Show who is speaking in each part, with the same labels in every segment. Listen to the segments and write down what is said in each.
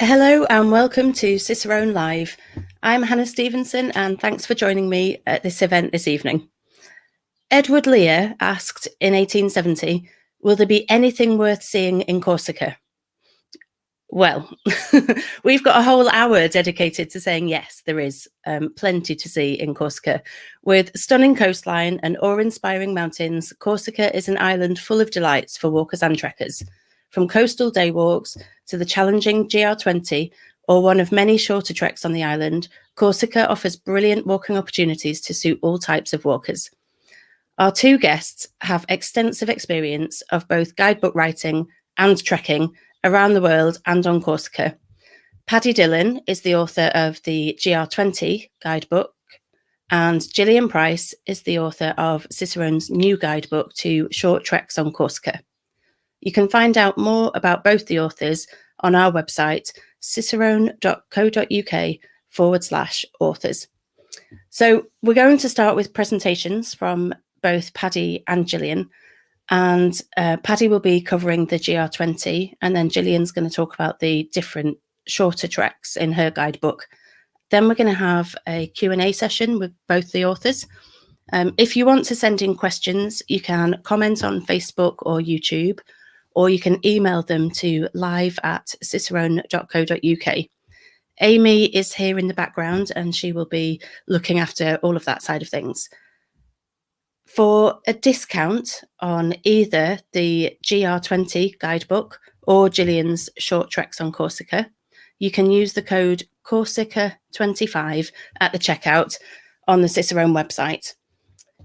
Speaker 1: Hello and welcome to Cicerone Live. I'm Hannah Stevenson and thanks for joining me at this event this evening. Edward Lear asked in 1870, will there be anything worth seeing in Corsica? Well, we've got a whole hour dedicated to saying yes, there is plenty to see in Corsica. With stunning coastline and awe-inspiring mountains, Corsica is an island full of delights for walkers and trekkers. From coastal day walks to the challenging GR20 or one of many shorter treks on the island, Corsica offers brilliant walking opportunities to suit all types of walkers. Our two guests have extensive experience of both guidebook writing and trekking around the world and on Corsica. Paddy Dillon is the author of the GR20 guidebook, and Gillian Price is the author of Cicerone's new guidebook to short treks on Corsica. You can find out more about both the authors on our website, cicerone.co.uk/authors. So we're going to start with presentations from both Paddy and Gillian. And Paddy will be covering the GR20, and then Gillian's going to talk about the different shorter treks in her guidebook. Then we're going to have a Q&A session with both the authors. If you want to send in questions, you can comment on Facebook or YouTube, or you can email them to live@cicerone.co.uk. Amy is here in the background, and she will be looking after all of that side of things. For a discount on either the GR20 guidebook or Gillian's short treks on Corsica, you can use the code Corsica25 at the checkout on the Cicerone website.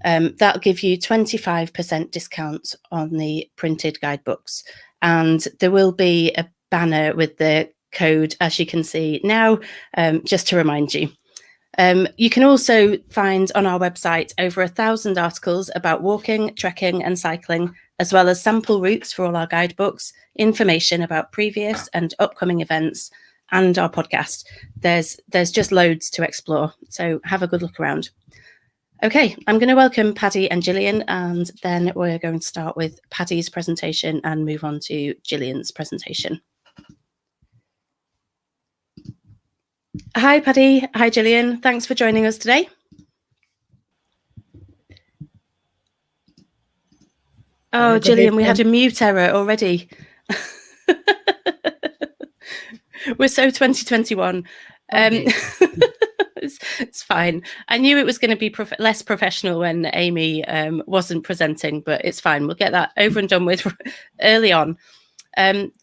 Speaker 1: That'll give you 25% discount on the printed guidebooks. And there will be a banner with the code, as you can see now, just to remind you. You can also find on our website over 1,000 articles about walking, trekking and cycling, as well as sample routes for all our guidebooks, information about previous and upcoming events, and our podcast. There's just loads to explore, so have a good look around. Okay, I'm going to welcome Paddy and Gillian, and then we're going to start with Paddy's presentation and move on to Gillian's presentation. Hi, Paddy. Hi, Gillian. Thanks for joining us today. Oh, Gillian, we had a mute error already. We're so 2021. It's fine. I knew it was going to be less professional when Amy wasn't presenting, but it's fine. We'll get that over and done with early on.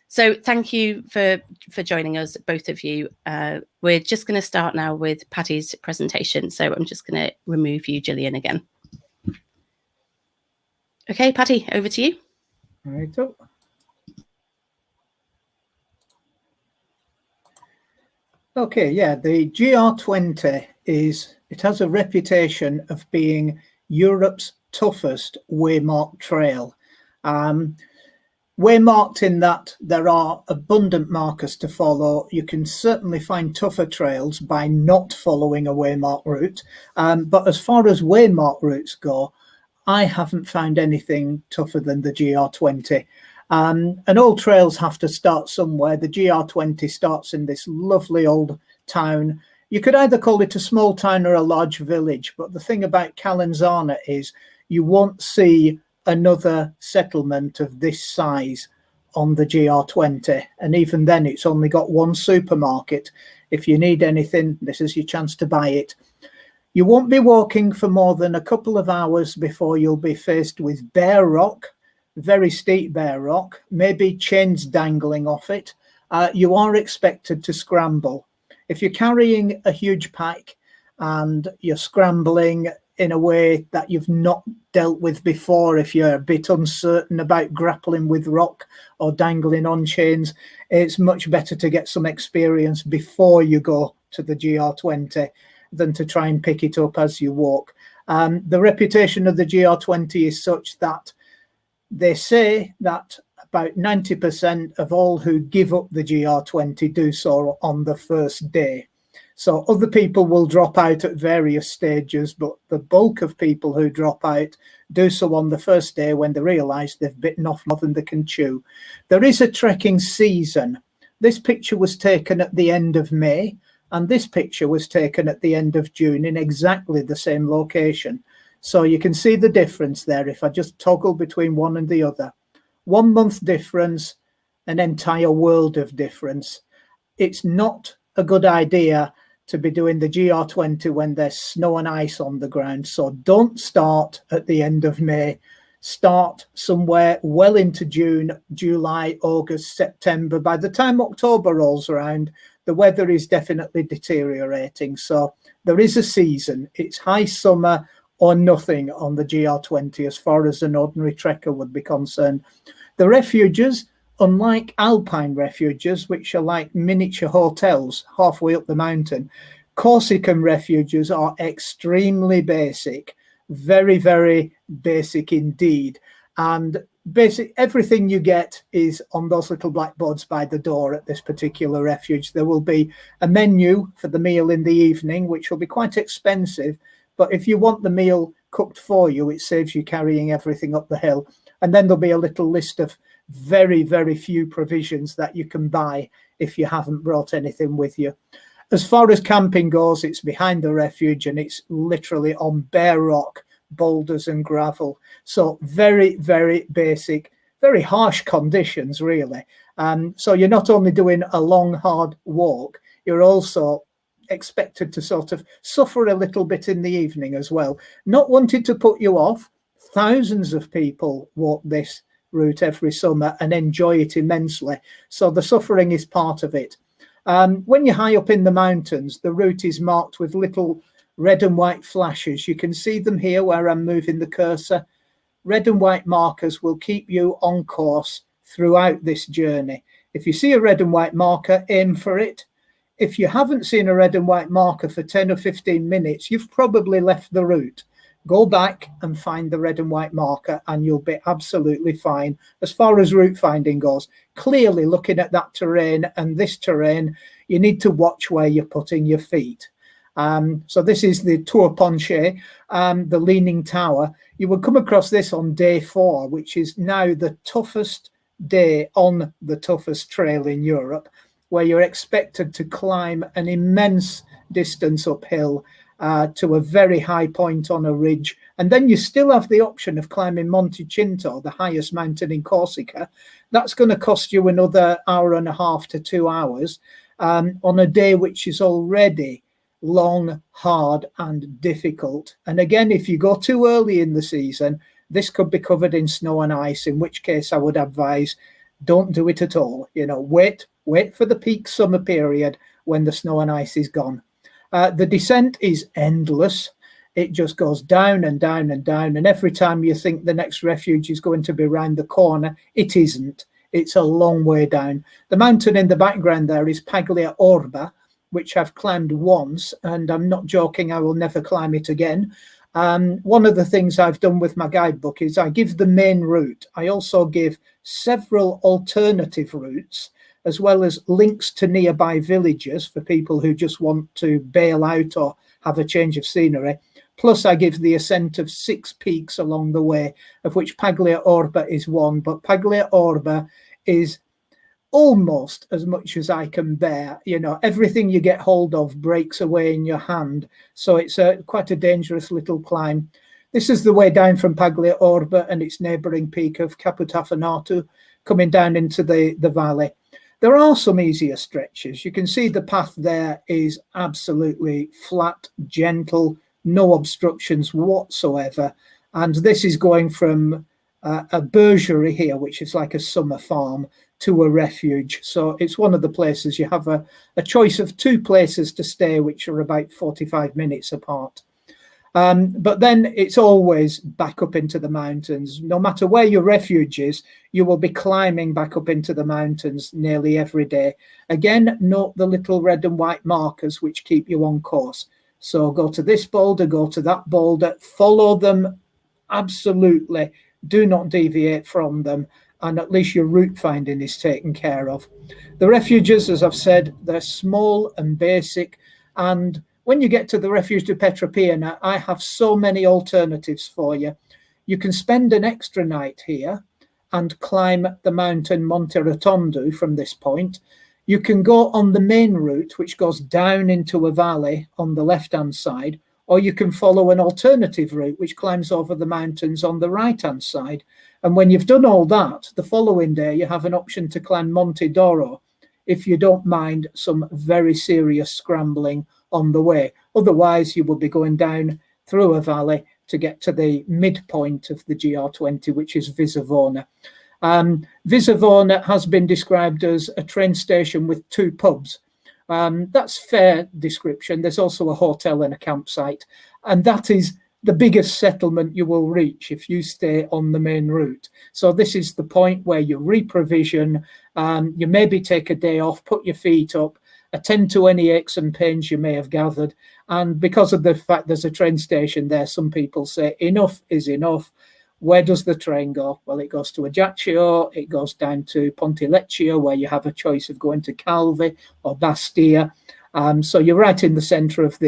Speaker 1: So thank you for joining us, both of you. We're just going to start now with Paddy's presentation. So I'm just going to remove you, Gillian, again. Okay, Paddy, over to you.
Speaker 2: All right. Okay, yeah, the GR20 has a reputation of being Europe's toughest waymarked trail. Waymarked in that there are abundant markers to follow. You can certainly find tougher trails by not following a waymarked route. But as far as waymarked routes go, I haven't found anything tougher than the GR20. And all trails have to start somewhere. The GR20 starts in this lovely old town. You could either call it a small town or a large village. But the thing about Calenzana is you won't see another settlement of this size on the GR20, and even then it's only got one supermarket. If you need anything, this is your chance to buy it. You won't be walking for more than a couple of hours before you'll be faced with bare rock, very steep bare rock, maybe chains dangling off it. You are expected to scramble. If you're carrying a huge pack and you're scrambling in a way that you've not dealt with before, if you're a bit uncertain about grappling with rock or dangling on chains, it's much better to get some experience before you go to the GR20 than to try and pick it up as you walk. The reputation of the GR20 is such that they say that about 90% of all who give up the GR20 do so on the first day. So other people will drop out at various stages, but the bulk of people who drop out do so on the first day when they realise they've bitten off more than they can chew. There is a trekking season. This picture was taken at the end of May, and this picture was taken at the end of June in exactly the same location. So you can see the difference there if I just toggle between one and the other. 1 month difference, an entire world of difference. It's not a good idea to be doing the GR20 when there's snow and ice on the ground. So don't start at the end of May. Start somewhere well into June, July, August, September. By the time October rolls around, the weather is definitely deteriorating. So there is a season. It's high summer or nothing on the GR20 as far as an ordinary trekker would be concerned. The refuges, unlike alpine refuges, which are like miniature hotels halfway up the mountain, Corsican refuges are extremely basic, very, very basic indeed. And basic, everything you get is on those little blackboards by the door at this particular refuge. There will be a menu for the meal in the evening, which will be quite expensive. But if you want the meal cooked for you, it saves you carrying everything up the hill. And then there'll be a little list of very, very few provisions that you can buy if you haven't brought anything with you. As far as camping goes, it's behind the refuge and it's literally on bare rock, boulders and gravel. So very, very basic, very harsh conditions, really. So you're not only doing a long, hard walk, you're also expected to sort of suffer a little bit in the evening as well. Not wanted to put you off. Thousands of people walk this route every summer and enjoy it immensely. So the suffering is part of it. When you're high up in the mountains, the route is marked with little red and white flashes. You can see them here where I'm moving the cursor. Red and white markers will keep you on course throughout this journey. If you see a red and white marker, aim for it. If you haven't seen a red and white marker for 10 or 15 minutes, you've probably left the route. Go back and find the red and white marker and you'll be absolutely fine. As far as route finding goes, clearly looking at that terrain and this terrain, you need to watch where you're putting your feet. So this is the Tour Penché, the Leaning Tower. You will come across this on day 4, which is now the toughest day on the toughest trail in Europe, where you're expected to climb an immense distance uphill to a very high point on a ridge. And then you still have the option of climbing Monte Cinto, the highest mountain in Corsica. That's going to cost you another hour and a half to 2 hours on a day which is already long, hard and difficult. And again, if you go too early in the season, this could be covered in snow and ice, in which case I would advise don't do it at all. You know, wait for the peak summer period when the snow and ice is gone. The descent is endless. It just goes down and down and down. And every time you think the next refuge is going to be round the corner, it isn't. It's a long way down. The mountain in the background there is Paglia Orba, which I've climbed once, and I'm not joking, I will never climb it again. One of the things I've done with my guidebook is I give the main route. I also give several alternative routes, as well as links to nearby villages for people who just want to bail out or have a change of scenery. Plus, I give the ascent of 6 peaks along the way, of which Paglia Orba is one. But Paglia Orba is almost as much as I can bear. You know, everything you get hold of breaks away in your hand. So it's quite a dangerous little climb. This is the way down from Paglia Orba and its neighbouring peak of Caputafanatu, coming down into the valley. There are some easier stretches. You can see the path there is absolutely flat, gentle, no obstructions whatsoever. And this is going from a bergerie here, which is like a summer farm, to a refuge. So it's one of the places you have a choice of 2 places to stay, which are about 45 minutes apart. But then it's always back up into the mountains. No matter where your refuge is, you will be climbing back up into the mountains nearly every day. Again, note the little red and white markers which keep you on course. So go to this boulder, go to that boulder, follow them absolutely. Do not deviate from them. And at least your route finding is taken care of. The refuges, as I've said, they're small and basic. And when you get to the refuge de Petropiana, I have so many alternatives for you. You can spend an extra night here and climb the mountain Monte Rotondo from this point. You can go on the main route, which goes down into a valley on the left-hand side, or you can follow an alternative route, which climbs over the mountains on the right-hand side. And when you've done all that, the following day, you have an option to climb Monte d'Oro, if you don't mind some very serious scrambling on the way. Otherwise, you will be going down through a valley to get to the midpoint of the GR20, which is Visavona. Visavona has been described as a train station with 2 pubs. That's fair description. There's also a hotel and a campsite, and that is the biggest settlement you will reach if you stay on the main route. So this is the point where you reprovision, you maybe take a day off, put your feet up, attend to any aches and pains you may have gathered. And because of the fact there's a train station there, some people say enough is enough. Where does the train go? Well, it goes to Ajaccio, it goes down to Pontelecchio, where you have a choice of going to Calvi or Bastia. So you're right in the centre of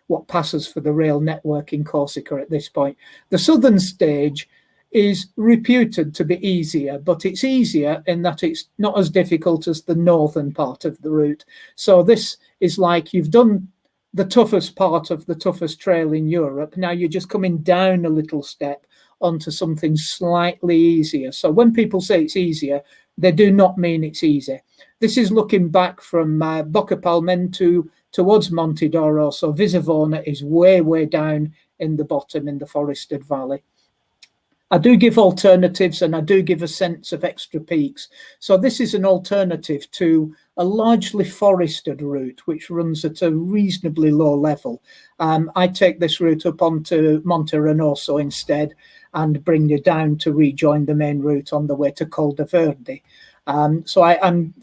Speaker 2: what passes for the rail network in Corsica at this point. The southern stage is reputed to be easier, but it's easier in that it's not as difficult as the northern part of the route. So this is like you've done the toughest part of the toughest trail in Europe. Now you're just coming down a little step onto something slightly easier. So when people say it's easier, they do not mean it's easy. This is looking back from Bocca Palmentu towards Monte d'Oro. So Visavona is way, way down in the bottom in the forested valley. I do give alternatives, and I do give a sense of extra peaks. So this is an alternative to a largely forested route, which runs at a reasonably low level. I take this route up onto Monte Renoso instead and bring you down to rejoin the main route on the way to Col de Verde. So I'm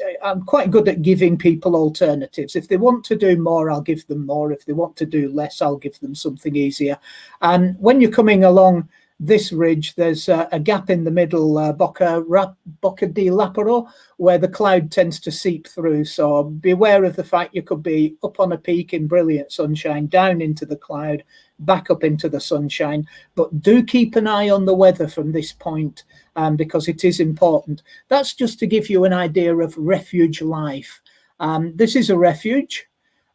Speaker 2: quite good at giving people alternatives. If they want to do more, I'll give them more. If they want to do less, I'll give them something easier. And when you're coming along this ridge, there's a gap in the middle, Bocca di Laparo, where the cloud tends to seep through. So beware of the fact you could be up on a peak in brilliant sunshine, down into the cloud, back up into the sunshine. But do keep an eye on the weather from this point, because it is important. That's just to give you an idea of refuge life. This is a refuge,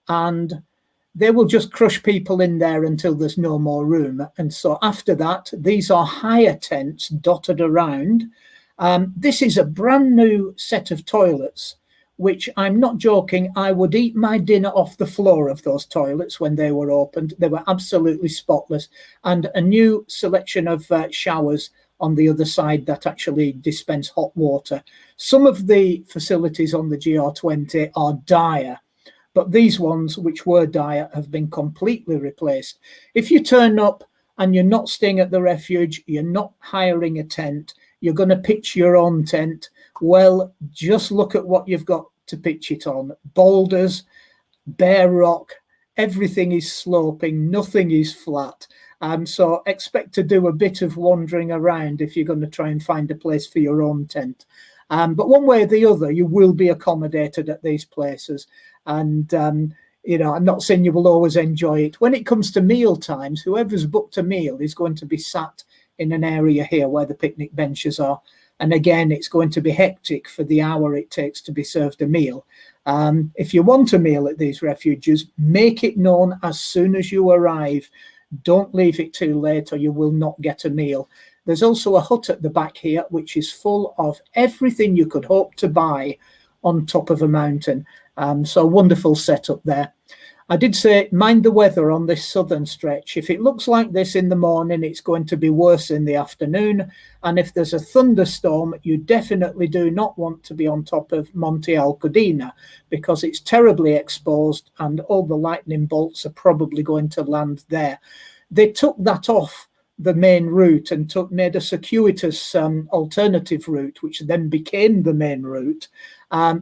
Speaker 2: and they will just crush people in there until there's no more room. And so after that, these are higher tents dotted around. This is a brand new set of toilets, which I'm not joking. I would eat my dinner off the floor of those toilets when they were opened. They were absolutely spotless. And a new selection of showers on the other side that actually dispense hot water. Some of the facilities on the GR20 are dire, but these ones, which were dire, have been completely replaced. If you turn up and you're not staying at the refuge, you're not hiring a tent, you're going to pitch your own tent, well, just look at what you've got to pitch it on. Boulders, bare rock, everything is sloping, nothing is flat. So expect to do a bit of wandering around if you're going to try and find a place for your own tent. But one way or the other, you will be accommodated at these places. And, you know, I'm not saying you will always enjoy it. When it comes to meal times, whoever's booked a meal is going to be sat in an area here where the picnic benches are. And again, it's going to be hectic for the hour it takes to be served a meal. If you want a meal at these refuges, make it known as soon as you arrive. Don't leave it too late or you will not get a meal. There's also a hut at the back here, which is full of everything you could hope to buy on top of a mountain. So wonderful setup there. I did say, mind the weather on this southern stretch. If it looks like this in the morning, it's going to be worse in the afternoon. And if there's a thunderstorm, you definitely do not want to be on top of Monte Alcudina, because it's terribly exposed and all the lightning bolts are probably going to land there. They took that off the main route and made a circuitous alternative route, which then became the main route.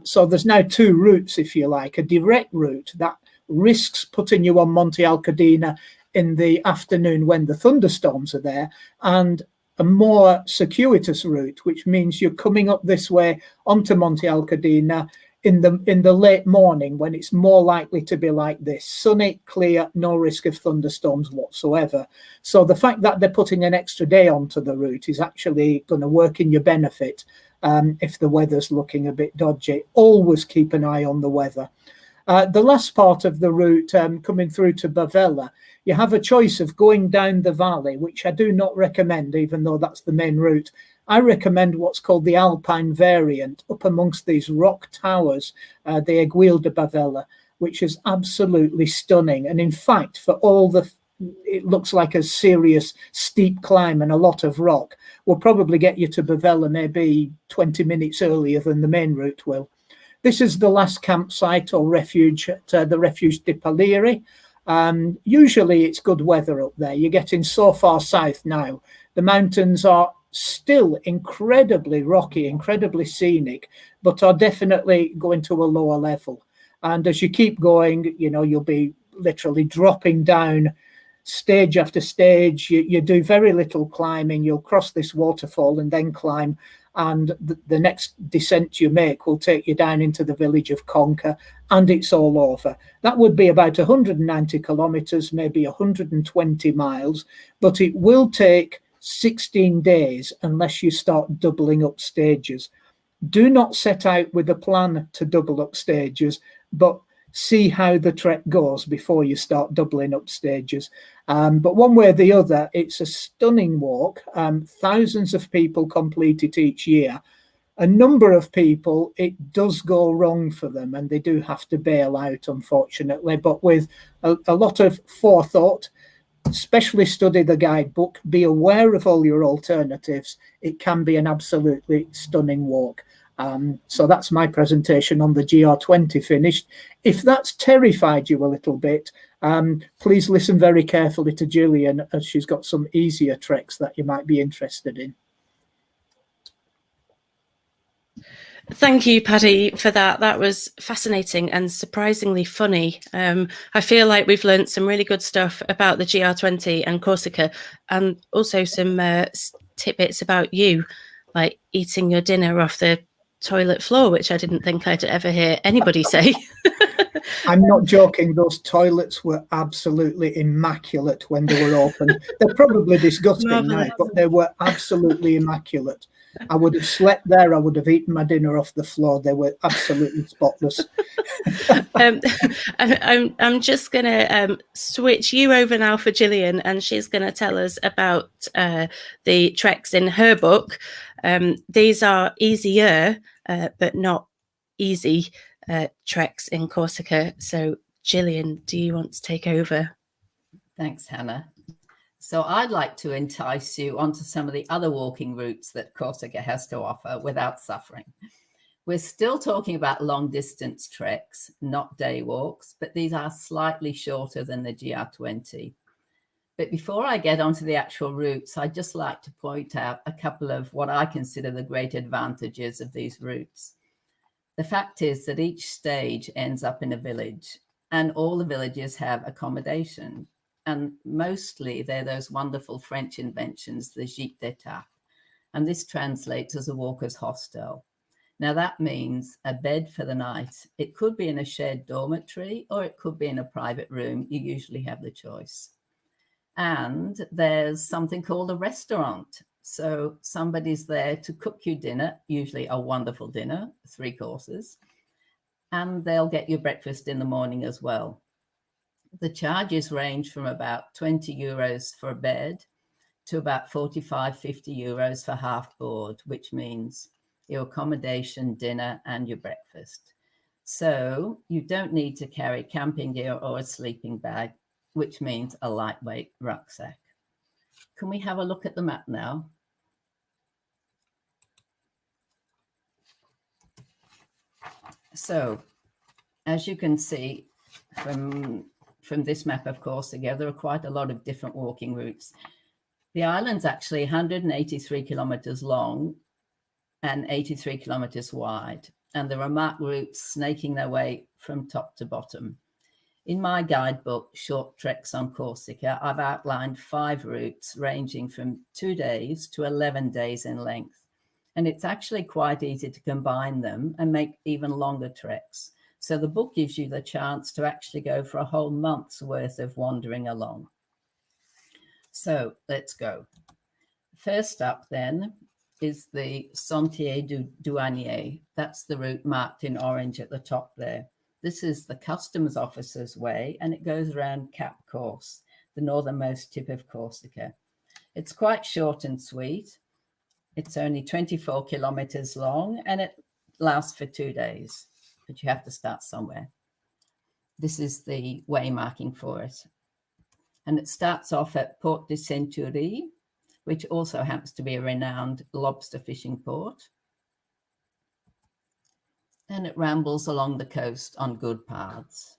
Speaker 2: So there's now 2 routes, if you like, a direct route that risks putting you on Monte Alcudina in the afternoon when the thunderstorms are there, and a more circuitous route, which means you're coming up this way onto Monte Alcudina in the late morning when it's more likely to be like this, sunny, clear, no risk of thunderstorms whatsoever. So the fact that they're putting an extra day onto the route is actually going to work in your benefit. if the weather's looking a bit dodgy. Always keep an eye on the weather. The last part of the route, coming through to Bavella, you have a choice of going down the valley, which I do not recommend, even though that's the main route. I recommend what's called the Alpine variant, up amongst these rock towers, the Aiguille de Bavella, which is absolutely stunning. And in fact, for all it looks like a serious steep climb and a lot of rock, will probably get you to Bavella maybe 20 minutes earlier than the main route will. This is the last campsite or refuge at the Refuge di Palieri. Usually it's good weather up there. You're getting so far south now. The mountains are still incredibly rocky, incredibly scenic, but are definitely going to a lower level. And as you keep going, you'll be literally dropping down stage after stage. You do very little climbing. You'll cross this waterfall and then climb. And the next descent you make will take you down into the village of Conca, and it's all over. That would be about 190 kilometers, maybe 120 miles, but it will take 16 days unless you start doubling up stages. Do not set out with a plan to double up stages, but see how the trek goes before you start doubling up stages. But one way or the other, it's a stunning walk. Thousands of people complete it each year. A number of people, it does go wrong for them and they do have to bail out, unfortunately. But with a lot of forethought, especially study the guidebook, be aware of all your alternatives. It can be an absolutely stunning walk. So that's my presentation on the GR20 finished. If that's terrified you a little bit, please listen very carefully to Gillian, as she's got some easier treks that you might be interested in.
Speaker 1: Thank you, Paddy, for that. That was fascinating and surprisingly funny. I feel like we've learned some really good stuff about the GR20 and Corsica, and also some tidbits about you, like eating your dinner off the toilet floor, which I didn't think I'd ever hear anybody say.
Speaker 2: I'm not joking. Those toilets were absolutely immaculate when they were open. They're probably disgusting now, but they were absolutely immaculate. I would have slept there. I would have eaten my dinner off the floor. They were absolutely spotless.
Speaker 1: I'm just going to switch you over now for Gillian, and she's going to tell us about the treks in her book. These are easier, but not easy treks in Corsica. So, Gillian, do you want to take over?
Speaker 3: Thanks, Hannah. So I'd like to entice you onto some of the other walking routes that Corsica has to offer without suffering. We're still talking about long distance treks, not day walks, but these are slightly shorter than the GR20. But before I get onto the actual routes, I'd just like to point out a couple of what I consider the great advantages of these routes. The fact is that each stage ends up in a village, and all the villages have accommodation. And mostly they're those wonderful French inventions, the gîte d'étape. And this translates as a walker's hostel. Now that means a bed for the night. It could be in a shared dormitory or it could be in a private room. You usually have the choice. And there's something called a restaurant. So somebody's there to cook you dinner, usually a wonderful dinner, 3 courses, and they'll get you breakfast in the morning as well. The charges range from about 20 euros for a bed to about 45, 50 euros for half board, which means your accommodation, dinner, and your breakfast. So you don't need to carry camping gear or a sleeping bag, which means a lightweight rucksack. Can we have a look at the map now? So as you can see from this map of Corsica, there are quite a lot of different walking routes. The island's actually 183 kilometers long and 83 kilometers wide, and there are marked routes snaking their way from top to bottom. In my guidebook, Short Treks on Corsica, I've outlined 5 routes ranging from 2 days to 11 days in length. And it's actually quite easy to combine them and make even longer treks. So the book gives you the chance to actually go for a whole month's worth of wandering along. So let's go. First up then is the Sentier du Douanier. That's the route marked in orange at the top there. This is the customs officer's way, and it goes around Cap Corse, the northernmost tip of Corsica. It's quite short and sweet. It's only 24 kilometers long, and it lasts for 2 days, but you have to start somewhere. This is the way marking for it. And it starts off at Port de Century, which also happens to be a renowned lobster fishing port. And it rambles along the coast on good paths.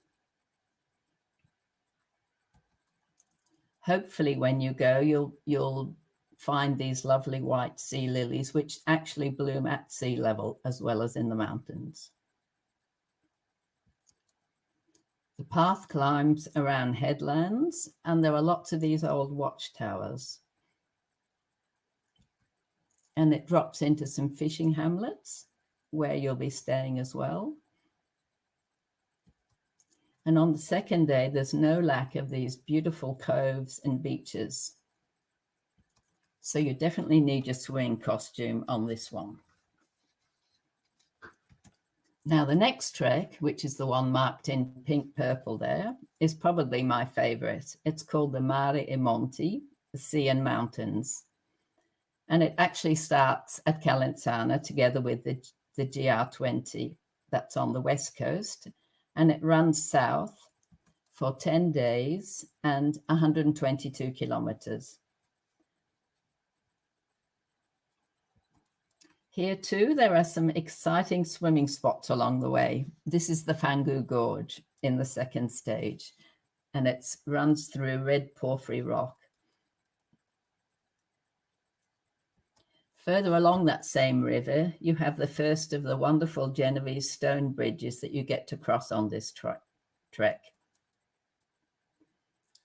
Speaker 3: Hopefully when you go, you'll find these lovely white sea lilies, which actually bloom at sea level as well as in the mountains. The path climbs around headlands, and there are lots of these old watchtowers. And it drops into some fishing hamlets where you'll be staying as well. And on the second day, there's no lack of these beautiful coves and beaches. So you definitely need your swimming costume on this one. Now, the next trek, which is the one marked in pink purple there, is probably my favorite. It's called the Mare e Monti, the Sea and Mountains. And it actually starts at Calenzana together with the GR20 that's on the west coast. And it runs south for 10 days and 122 kilometers. Here too, there are some exciting swimming spots along the way. This is the Fangu Gorge in the second stage, and it runs through red porphyry rock. Further along that same river, you have the first of the wonderful Genovese stone bridges that you get to cross on this trek.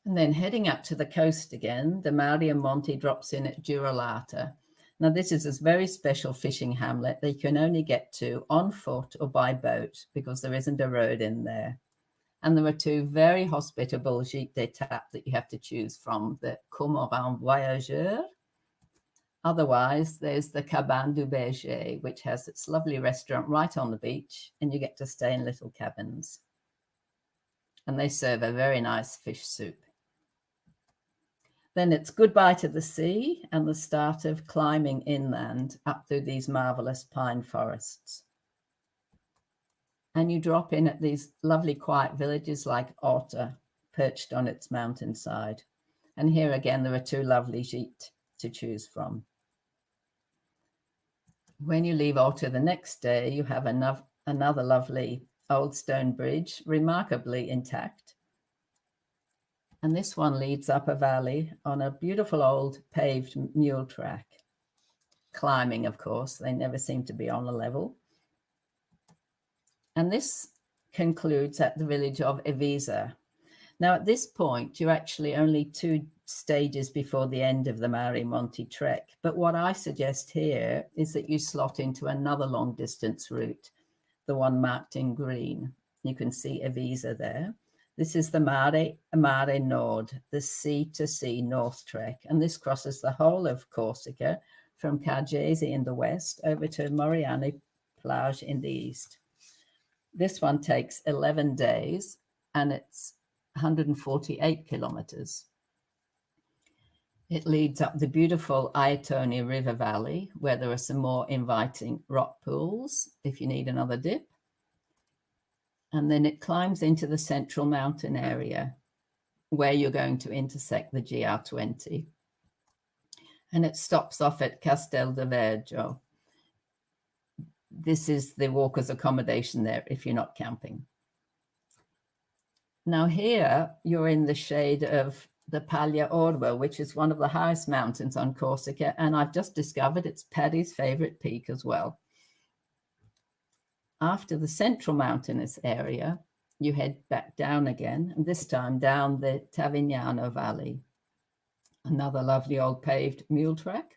Speaker 3: And then heading up to the coast again, the Mare Monti drops in at Durolata. Now, this is a very special fishing hamlet that you can only get to on foot or by boat because there isn't a road in there. And there are two very hospitable gîtes d'étape that you have to choose from, the Cormoran Voyageur. Otherwise, there's the Cabane du Berger, which has its lovely restaurant right on the beach, and you get to stay in little cabins. And they serve a very nice fish soup. Then it's goodbye to the sea and the start of climbing inland up through these marvelous pine forests. And you drop in at these lovely quiet villages like Orta, perched on its mountainside. And here again, there are two lovely gîtes to choose from. When you leave Orta the next day, you have another lovely old stone bridge, remarkably intact. And this one leads up a valley on a beautiful old paved mule track. Climbing, of course, they never seem to be on a level. And this concludes at the village of Evisa. Now, at this point, you're actually only 2 stages before the end of the Mare Monti trek. But what I suggest here is that you slot into another long distance route, the one marked in green. You can see Evisa there. This is the Mare Nord, the sea-to-sea north trek, and this crosses the whole of Corsica from Cargese in the west over to Moriani Plage in the east. This one takes 11 days, and it's 148 kilometers. It leads up the beautiful Aietone River Valley, where there are some more inviting rock pools if you need another dip. And then it climbs into the central mountain area where you're going to intersect the GR20. And it stops off at Castel de Vergio. This is the walkers' accommodation there if you're not camping. Now here you're in the shade of the Paglia Orba, which is one of the highest mountains on Corsica. And I've just discovered it's Paddy's favorite peak as well. After the central mountainous area, you head back down again, and this time down the Tavignano Valley. Another lovely old paved mule track.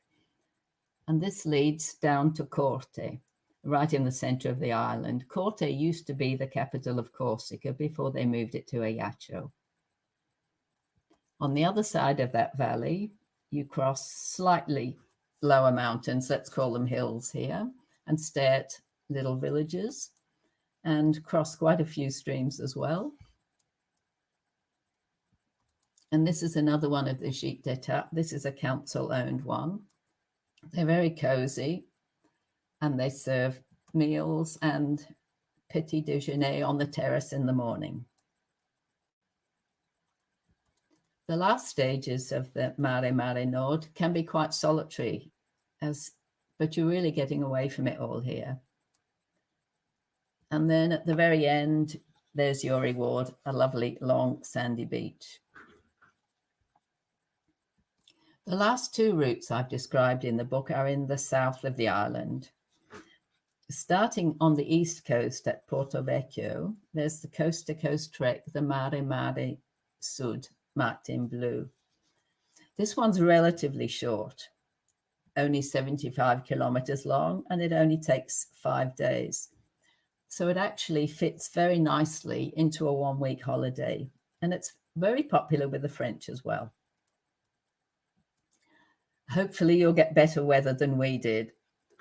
Speaker 3: And this leads down to Corte, right in the center of the island. Corte used to be the capital of Corsica before they moved it to Ajaccio. On the other side of that valley, you cross slightly lower mountains, let's call them hills here, and stay at little villages and cross quite a few streams as well. And this is another one of the gîtes d'étape. This is a council-owned one. They're very cozy, and they serve meals and petit déjeuner on the terrace in the morning. The last stages of the Mare Nord can be quite solitary, but you're really getting away from it all here. And then at the very end, there's your reward, a lovely long sandy beach. The last two routes I've described in the book are in the south of the island. Starting on the east coast at Porto Vecchio, there's the coast-to-coast trek, the Mare Sud, marked in blue. This one's relatively short, only 75 kilometers long, and it only takes 5 days. So it actually fits very nicely into a 1-week holiday, and it's very popular with the French as well. Hopefully you'll get better weather than we did,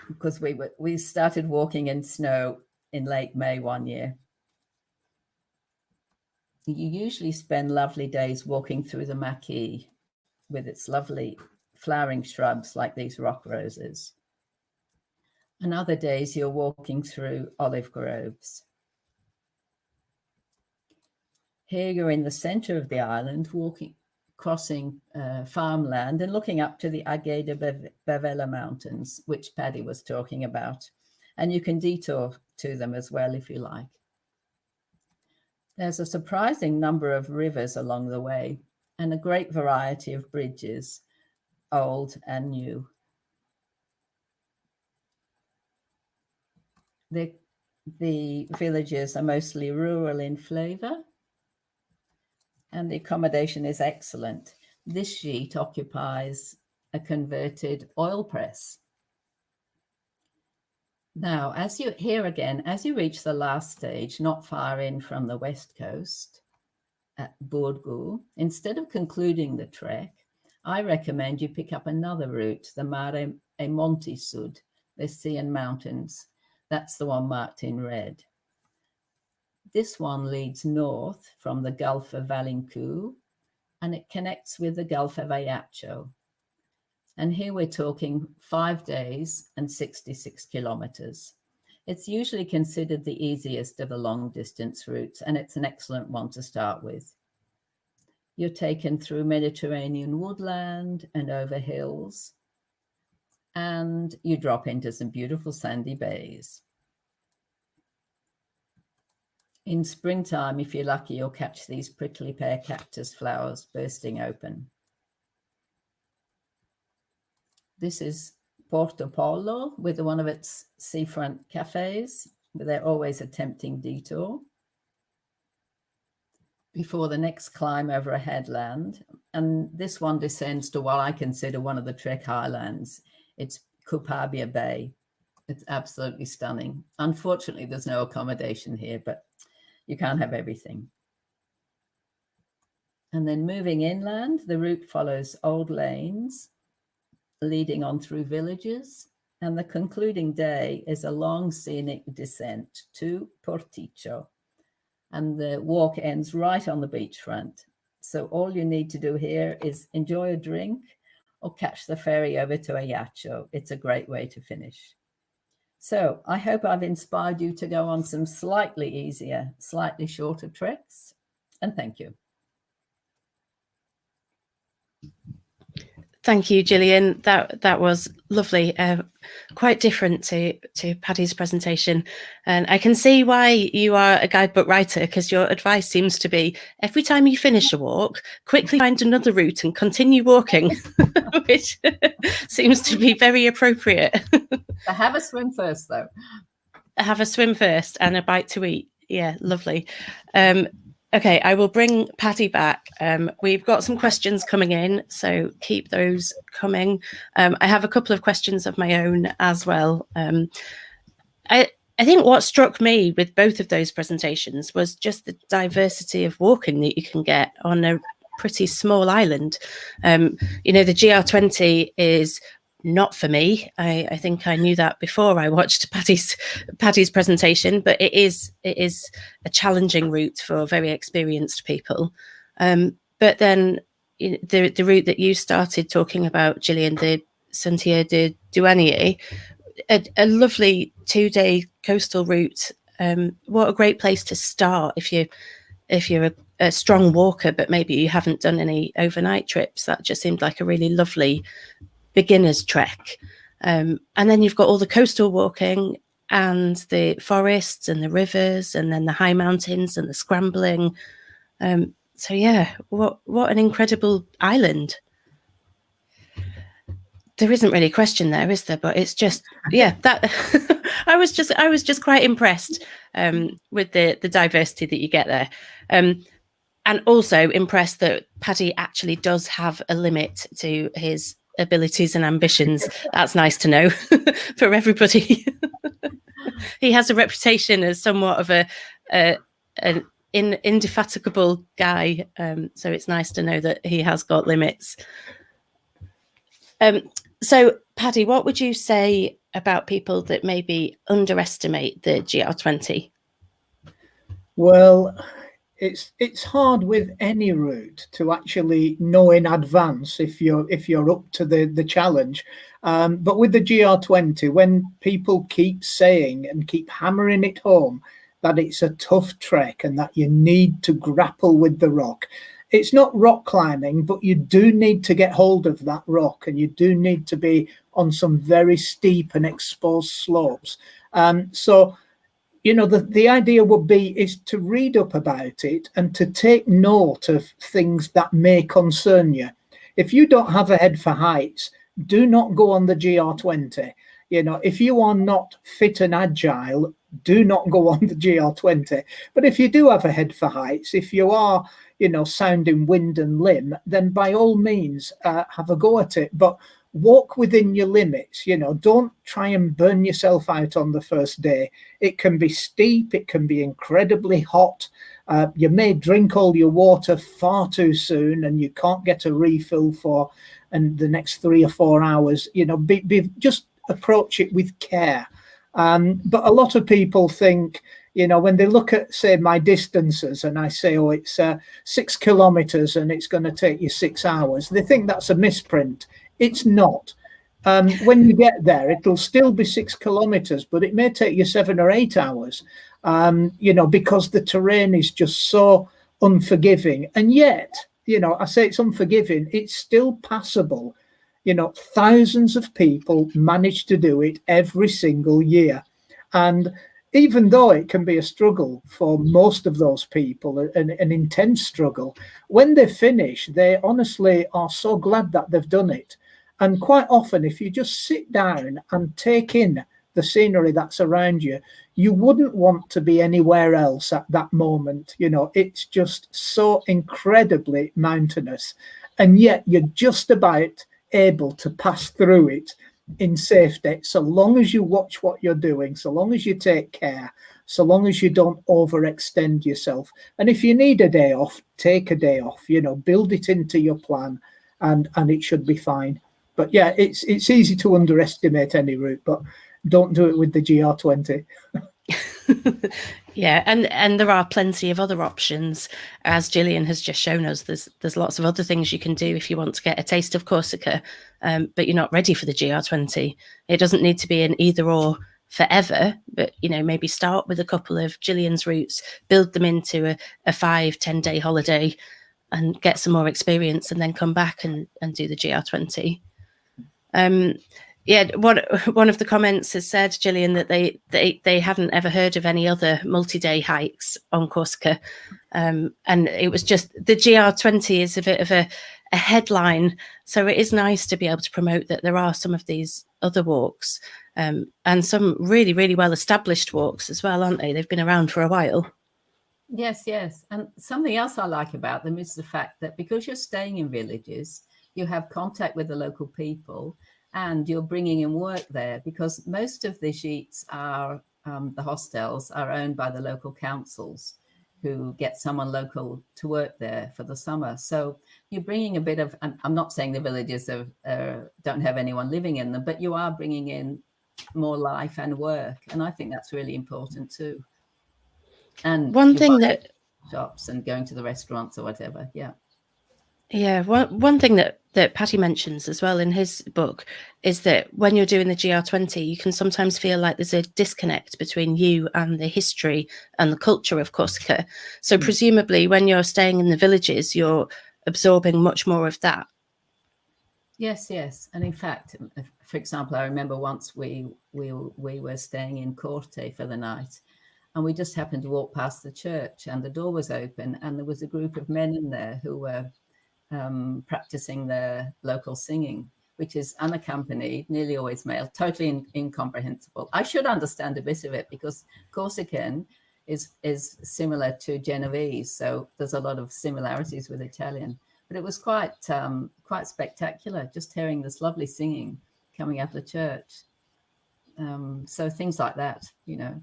Speaker 3: because we started walking in snow in late May one year. You usually spend lovely days walking through the maquis with its lovely flowering shrubs like these rock roses. And other days you're walking through olive groves. Here you're in the center of the island, crossing farmland and looking up to the Aguet de Bavella Mountains, which Paddy was talking about. And you can detour to them as well if you like. There's a surprising number of rivers along the way and a great variety of bridges, old and new. The villages are mostly rural in flavor, and the accommodation is excellent. This sheet occupies a converted oil press. Now, as you reach the last stage, not far in from the west coast at Borgo, instead of concluding the trek, I recommend you pick up another route, the Mare e Monti Sud, the sea and mountains. That's the one marked in red. This one leads north from the Gulf of Valincou, and it connects with the Gulf of Ajaccio. And here we're talking 5 days and 66 kilometers. It's usually considered the easiest of the long distance routes, and it's an excellent one to start with. You're taken through Mediterranean woodland and over hills, and you drop into some beautiful sandy bays. In springtime, if you're lucky, you'll catch these prickly pear cactus flowers bursting open. This is Porto Polo with one of its seafront cafes, but they're always a tempting detour before the next climb over a headland. And this one descends to what I consider one of the Trek highlands. It's Kupabia Bay. It's absolutely stunning. Unfortunately, there's no accommodation here, but you can't have everything. And then moving inland, the route follows old lanes leading on through villages. And the concluding day is a long scenic descent to Porticcio. And the walk ends right on the beachfront. So all you need to do here is enjoy a drink or catch the ferry over to Ajaccio. It's a great way to finish. So I hope I've inspired you to go on some slightly easier, slightly shorter treks. And thank you.
Speaker 1: Thank you, Gillian. That was lovely. Quite different to Paddy's presentation. And I can see why you are a guidebook writer, because your advice seems to be every time you finish a walk, quickly find another route and continue walking, which seems to be very appropriate.
Speaker 3: Have a swim first, though.
Speaker 1: Have a swim first and a bite to eat. Yeah, lovely. Okay, I will bring Paddy back. We've got some questions coming in, so keep those coming. I have a couple of questions of my own as well. I think what struck me with both of those presentations was just the diversity of walking that you can get on a pretty small island. You know, the GR20 is not for me. I think I knew that before I watched Paddy's presentation, but it is a challenging route for very experienced people. But then the route that you started talking about, Gillian, the Sentier de Douanier, a lovely 2-day coastal route. What a great place to start if you're a strong walker, but maybe you haven't done any overnight trips. That just seemed like a really lovely beginner's trek. And then you've got all the coastal walking and the forests and the rivers and then the high mountains and the scrambling. So yeah, what an incredible island. There isn't really a question there, is there? But it's just, yeah, that I was just quite impressed with the diversity that you get there. And also impressed that Paddy actually does have a limit to his abilities and ambitions. That's nice to know for everybody. He has a reputation as somewhat of an indefatigable guy. So it's nice to know that he has got limits. So, Paddy, what would you say about people that maybe underestimate the GR20?
Speaker 2: Well, it's hard with any route to actually know in advance if you're up to the challenge. But with the GR20, when people keep saying and keep hammering it home that it's a tough trek and that you need to grapple with the rock, it's not rock climbing, but you do need to get hold of that rock, and you do need to be on some very steep and exposed slopes. So, you know, the idea would be is to read up about it and to take note of things that may concern you. If you don't have a head for heights, do not go on the GR20. You know, if you are not fit and agile, do not go on the GR20. But if you do have a head for heights, if you are, you know, sound in wind and limb, then by all means have a go at it. But walk within your limits. You know, don't try and burn yourself out on the first day. It can be steep, it can be incredibly hot. You may drink all your water far too soon and you can't get a refill for the next 3 or 4 hours. You know, just approach it with care. But a lot of people think, you know, when they look at, say, my distances and I say, oh, it's 6 kilometers and it's going to take you 6 hours, they think that's a misprint. It's not. When you get there, it'll still be 6 kilometers, but it may take you 7 or 8 hours, you know, because the terrain is just so unforgiving. And yet, you know, I say it's unforgiving, it's still passable. You know, thousands of people manage to do it every single year. And even though it can be a struggle for most of those people, an intense struggle, when they finish, they honestly are so glad that they've done it. And quite often, if you just sit down and take in the scenery that's around you, you wouldn't want to be anywhere else at that moment. You know, it's just so incredibly mountainous. And yet you're just about able to pass through it in safety, so long as you watch what you're doing, so long as you take care, so long as you don't overextend yourself. And if you need a day off, take a day off, you know, build it into your plan, and it should be fine. But yeah, it's easy to underestimate any route, but don't do it with the GR20.
Speaker 1: Yeah, and there are plenty of other options, as Gillian has just shown us. There's lots of other things you can do if you want to get a taste of Corsica, but you're not ready for the GR20. It doesn't need to be an either or forever, but you know, maybe start with a couple of Gillian's routes, build them into a 5-10 day holiday, and get some more experience, and then come back and do the GR20. Yeah, one of the comments has said, Gillian, that they hadn't ever heard of any other multi-day hikes on Corsica, and it was just the GR20 is a bit of a headline, so it is nice to be able to promote that there are some of these other walks, and some really, really well established walks as well, aren't they? They've been around for a while.
Speaker 3: Yes, and something else I like about them is the fact that because you're staying in villages, you have contact with the local people. And you're bringing in work there, because most of the gîtes are, the hostels are owned by the local councils. who get someone local to work there for the summer. So you're bringing a bit of, I'm not saying the villages don't have anyone living in them, but you are bringing in more life and work. And I think that's really important too. And
Speaker 1: one thing that
Speaker 3: shops and going to the restaurants or whatever. Yeah.
Speaker 1: Yeah, one thing that Paddy mentions as well in his book is that when you're doing the GR20, you can sometimes feel like there's a disconnect between you and the history and the culture of Corsica. So presumably when you're staying in the villages, you're absorbing much more of that.
Speaker 3: Yes. And in fact, for example, I remember once we were staying in Corte for the night, and we just happened to walk past the church, and the door was open, and there was a group of men in there who were practicing their local singing, which is unaccompanied, nearly always male, totally incomprehensible. I should understand a bit of it because Corsican is similar to Genovese, so there's a lot of similarities with Italian. But it was quite spectacular, just hearing this lovely singing coming out of the church. So things like that, you know.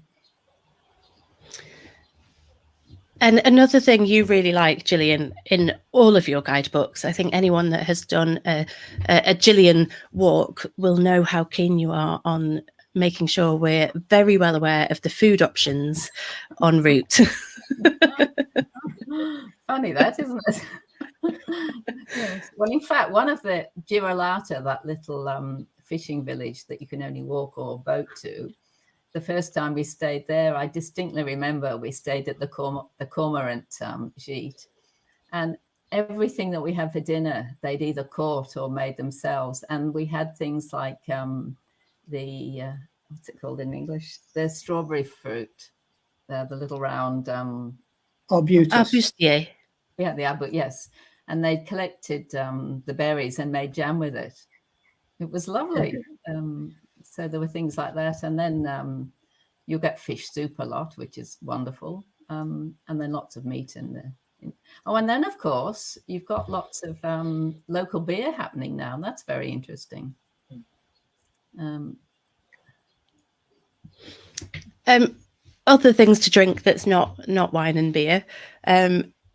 Speaker 1: And another thing you really like, Gillian, in all of your guidebooks, I think anyone that has done a Gillian walk will know how keen you are on making sure we're very well aware of the food options en route.
Speaker 3: Funny that, isn't it? Yes. Well, in fact, one of the Girolata, that little fishing village that you can only walk or boat to, the first time we stayed there, I distinctly remember we stayed at the Cormorant Gîte, and everything that we had for dinner, they'd either caught or made themselves. And we had things like the, what's it called in English? The strawberry fruit, the little round...
Speaker 2: Arbutus.
Speaker 1: Arbustier.
Speaker 3: Yeah, the arbut, yes. And they collected the berries and made jam with it. It was lovely. So there were things like that. And then you'll get fish soup a lot, which is wonderful. And then lots of meat in there. Oh, and then, of course, you've got lots of local beer happening now. And that's very interesting.
Speaker 1: Other things to drink that's not wine and beer.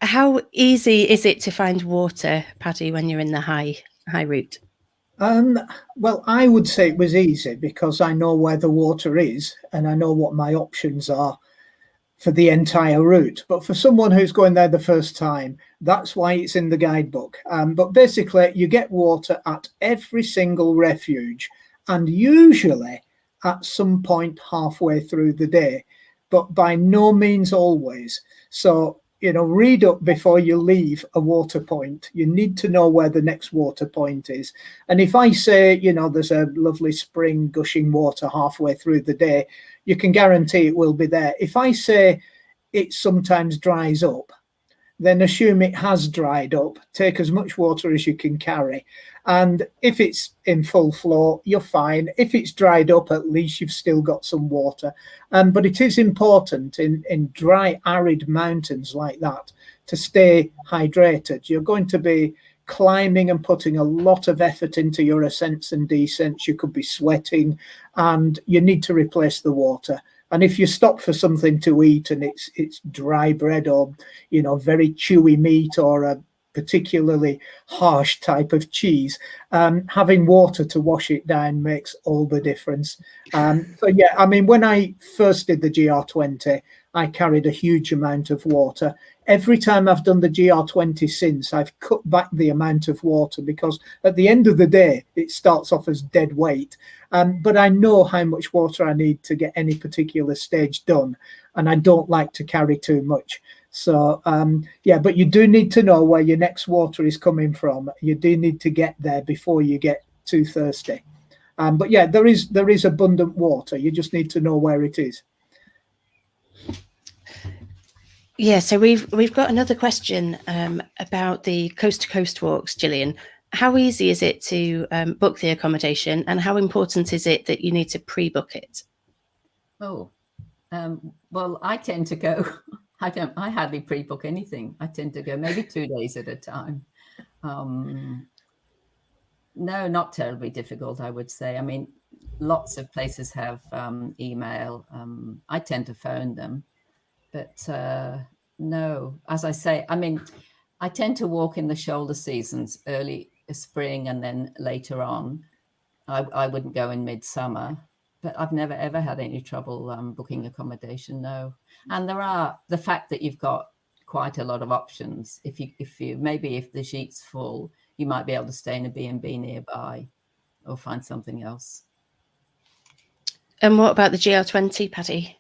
Speaker 1: How easy is it to find water, Paddy, when you're in the high route?
Speaker 2: Well, I would say it was easy because I know where the water is and I know what my options are for the entire route. But for someone who's going there the first time, that's why it's in the guidebook. But basically, you get water at every single refuge and usually at some point halfway through the day, but by no means always. So, you know, read up before you leave a water point. You need to know where the next water point is. And if I say, you know, there's a lovely spring gushing water halfway through the day, you can guarantee it will be there. If I say it sometimes dries up, then assume it has dried up. Take as much water as you can carry. And if it's in full flow, you're fine. If it's dried up, at least you've still got some water. But it is important in dry, arid mountains like that to stay hydrated. You're going to be climbing and putting a lot of effort into your ascents and descents. You could be sweating and you need to replace the water. And if you stop for something to eat and it's dry bread or, you know, very chewy meat or a particularly harsh type of cheese, having water to wash it down makes all the difference. So yeah, I mean, when I first did the GR20, I carried a huge amount of water. Every time I've done the GR20 since, I've cut back the amount of water because at the end of the day, it starts off as dead weight. But I know how much water I need to get any particular stage done, and I don't like to carry too much. So, yeah, but you do need to know where your next water is coming from. You do need to get there before you get too thirsty. But yeah, there is abundant water. You just need to know where it is.
Speaker 1: Yeah, so we've got another question about the coast-to-coast walks, Gillian. How easy is it to book the accommodation, and how important is it that you need to pre-book it?
Speaker 3: Oh, well, I tend to go. I hardly pre-book anything. I tend to go maybe 2 days at a time. No, not terribly difficult, I would say. I mean, lots of places have email. I tend to phone them, but No, as I say, I mean, I tend to walk in the shoulder seasons, early spring and then later on. I wouldn't go in midsummer, but I've never ever had any trouble booking accommodation. No, and the fact that you've got quite a lot of options. If you maybe if the sheet's full, you might be able to stay in a B&B nearby or find something else.
Speaker 1: And what about the GR20, Paddy?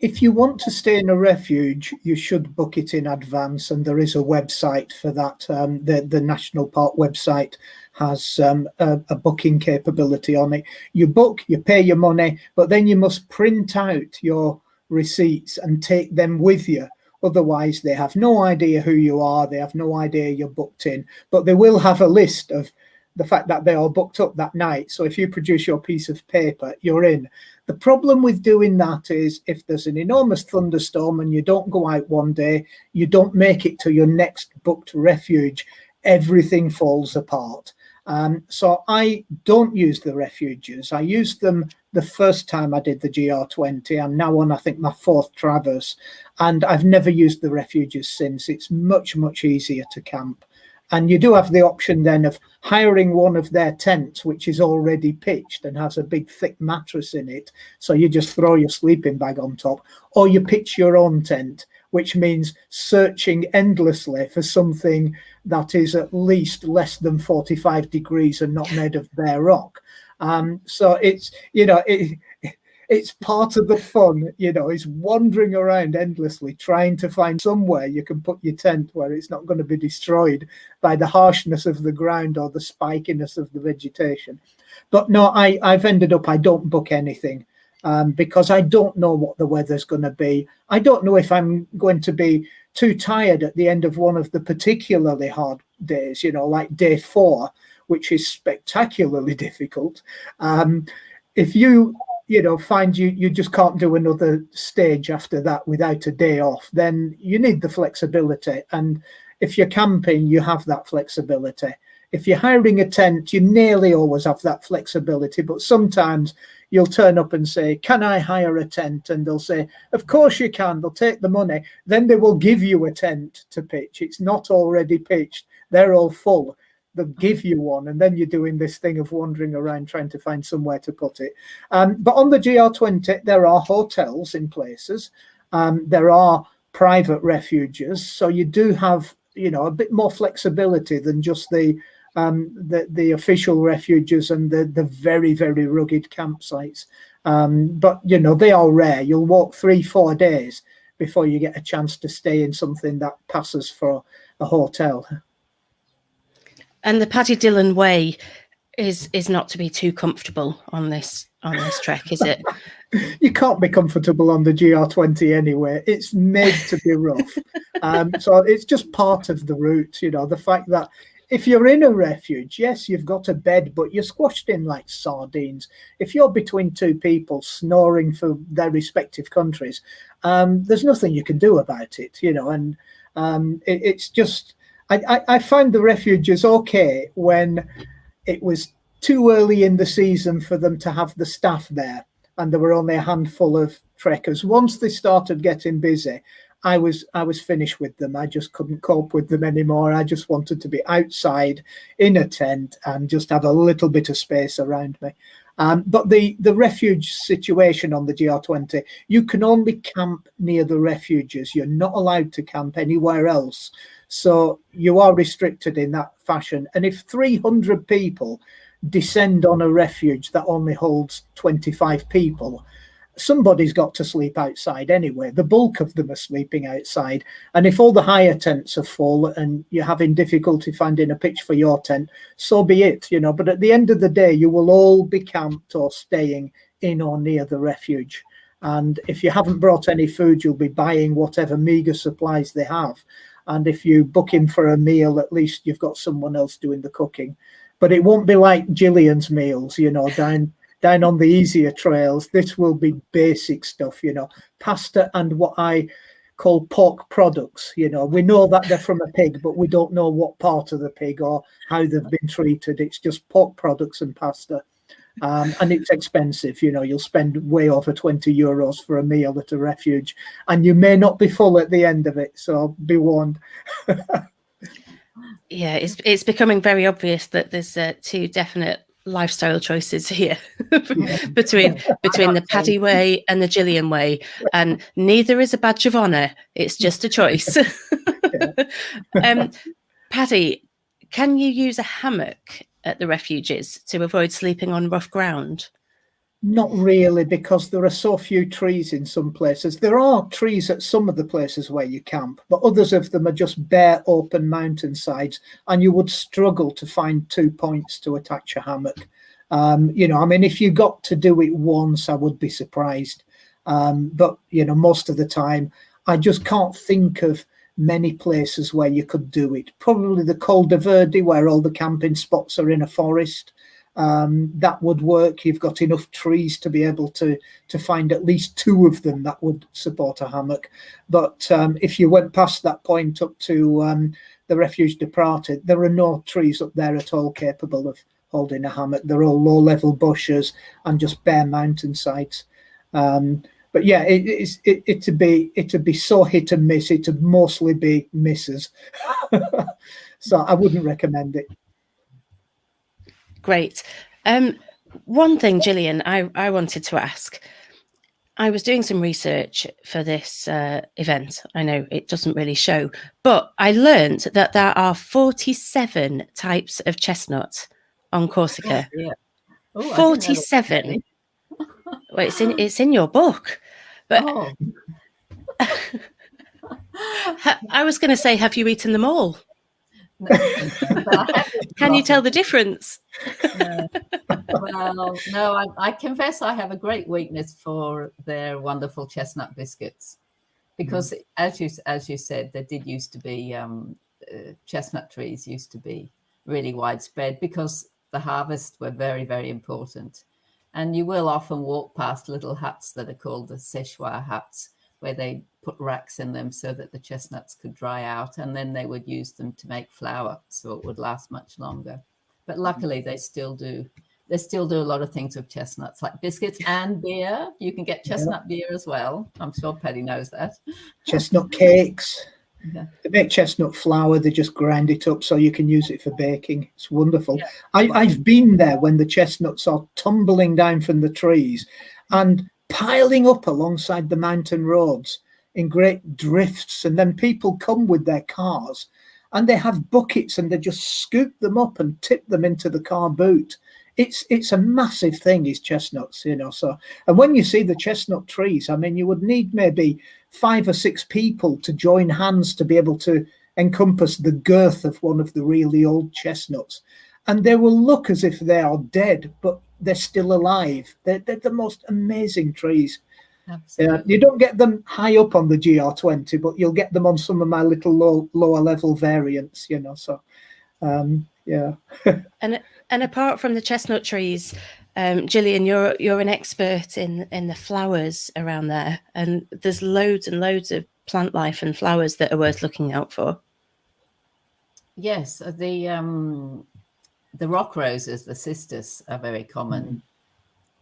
Speaker 2: If you want to stay in a refuge, you should book it in advance, and there is a website for that. The National Park website has a booking capability on it. You book, you pay your money, but then you must print out your receipts and take them with you. Otherwise, they have no idea who you are. They have no idea you're booked in, but they will have a list of the fact that they are booked up that night. So if you produce your piece of paper, you're in. The problem with doing that is if there's an enormous thunderstorm and you don't go out one day, you don't make it to your next booked refuge, everything falls apart. So I don't use the refuges. I used them the first time I did the GR20. I'm now on, I think, my 4th traverse, and I've never used the refuges since. It's much, much easier to camp. And you do have the option then of hiring one of their tents, which is already pitched and has a big thick mattress in it. So you just throw your sleeping bag on top, or you pitch your own tent, which means searching endlessly for something that is at least less than 45 degrees and not made of bare rock. So it's, it's part of the fun, is wandering around endlessly, trying to find somewhere you can put your tent where it's not going to be destroyed by the harshness of the ground or the spikiness of the vegetation. But no, I've ended up, I don't book anything because I don't know what the weather's going to be. I don't know if I'm going to be too tired at the end of one of the particularly hard days, like day 4, which is spectacularly difficult. If you find you just can't do another stage after that without a day off, then you need the flexibility. And if you're camping, you have that flexibility. If you're hiring a tent, you nearly always have that flexibility, but sometimes you'll turn up and say, can I hire a tent? And they'll say, of course you can. They'll take the money. Then they will give you a tent to pitch. It's not already pitched. They're all full. They'll give you one, and then you're doing this thing of wandering around trying to find somewhere to put it. But on the GR20, there are hotels in places. There are private refuges, so you do have a bit more flexibility than just the official refuges and the very, very rugged campsites. But they are rare. You'll walk 3-4 days before you get a chance to stay in something that passes for a hotel.
Speaker 1: And the Paddy Dillon way is not to be too comfortable on this trek, is it?
Speaker 2: You can't be comfortable on the GR20 anyway. It's made to be rough. So it's just part of the route, the fact that if you're in a refuge, yes, you've got a bed, but you're squashed in like sardines. If you're between 2 people snoring for their respective countries, there's nothing you can do about it, and it's just... I found the refuges okay when it was too early in the season for them to have the staff there, and there were only a handful of trekkers. Once they started getting busy, I was finished with them. I just couldn't cope with them anymore. I just wanted to be outside in a tent and just have a little bit of space around me. But the refuge situation on the GR20, you can only camp near the refuges. You're not allowed to camp anywhere else. So you are restricted in that fashion. And if 300 people descend on a refuge that only holds 25 people, somebody's got to sleep outside anyway. The bulk of them are sleeping outside. And if all the higher tents are full and you're having difficulty finding a pitch for your tent, so be it, But at the end of the day, you will all be camped or staying in or near the refuge. And if you haven't brought any food, you'll be buying whatever meager supplies they have. And if you book in for a meal, at least you've got someone else doing the cooking. But it won't be like Gillian's meals, down on the easier trails. This will be basic stuff, pasta and what I call pork products. We know that they're from a pig, but we don't know what part of the pig or how they've been treated. It's just pork products and pasta. And it's expensive. You'll spend way over €20 for a meal at a refuge, and you may not be full at the end of it. So be warned.
Speaker 1: Yeah, it's becoming very obvious that there's two definite lifestyle choices here between the Paddy way and the Gillian way, and neither is a badge of honour. It's just a choice. Paddy, can you use a hammock at the refuges to avoid sleeping on rough ground?
Speaker 2: Not really, because there are so few trees in some places. There are trees at some of the places where you camp, but others of them are just bare open mountainsides, and you would struggle to find 2 points to attach a hammock. If you got to do it once, I would be surprised. But most of the time, I just can't think of many places where you could do it. Probably the Col de Verde, where all the camping spots are in a forest. That would work. You've got enough trees to be able to find at least 2 of them that would support a hammock. But if you went past that point up to the Refuge de Prate, there are no trees up there at all capable of holding a hammock. They're all low-level bushes and just bare mountainsides. But yeah, it'd be so hit and miss. It'd mostly be misses. So I wouldn't recommend it.
Speaker 1: Great. One thing, Gillian, I wanted to ask. I was doing some research for this event. I know it doesn't really show, but I learned that there are 47 types of chestnut on Corsica.
Speaker 3: Yeah. Oh,
Speaker 1: 47. Well, it's in your book. But I was going to say, have you eaten them all?
Speaker 3: No,
Speaker 1: Can you tell the difference?
Speaker 3: Well, no, I confess I have a great weakness for their wonderful chestnut biscuits, because as you said, there did used to be chestnut trees used to be really widespread because the harvests were very, very important. And you will often walk past little huts that are called the séchoir huts, where they put racks in them so that the chestnuts could dry out, and then they would use them to make flour so it would last much longer. But luckily they still do a lot of things with chestnuts, like biscuits and beer. You can get chestnut beer as well. I'm sure Paddy knows that.
Speaker 2: Chestnut cakes.
Speaker 3: Yeah.
Speaker 2: They make chestnut flour. They just grind it up so you can use it for baking. It's wonderful. Yeah. I've been there when the chestnuts are tumbling down from the trees and piling up alongside the mountain roads in great drifts, and then people come with their cars and they have buckets and they just scoop them up and tip them into the car boot. It's a massive thing, is chestnuts, so. And when you see the chestnut trees, I mean, you would need maybe 5 or 6 people to join hands to be able to encompass the girth of one of the really old chestnuts. And they will look as if they are dead, but they're still alive. They're the most amazing trees. You don't get them high up on the GR20, but you'll get them on some of my little lower level variants, so yeah.
Speaker 1: And apart from the chestnut trees, Gillian, you're an expert in the flowers around there, and there's loads and loads of plant life and flowers that are worth looking out for.
Speaker 3: Yes, the rock roses, the cistus, are very common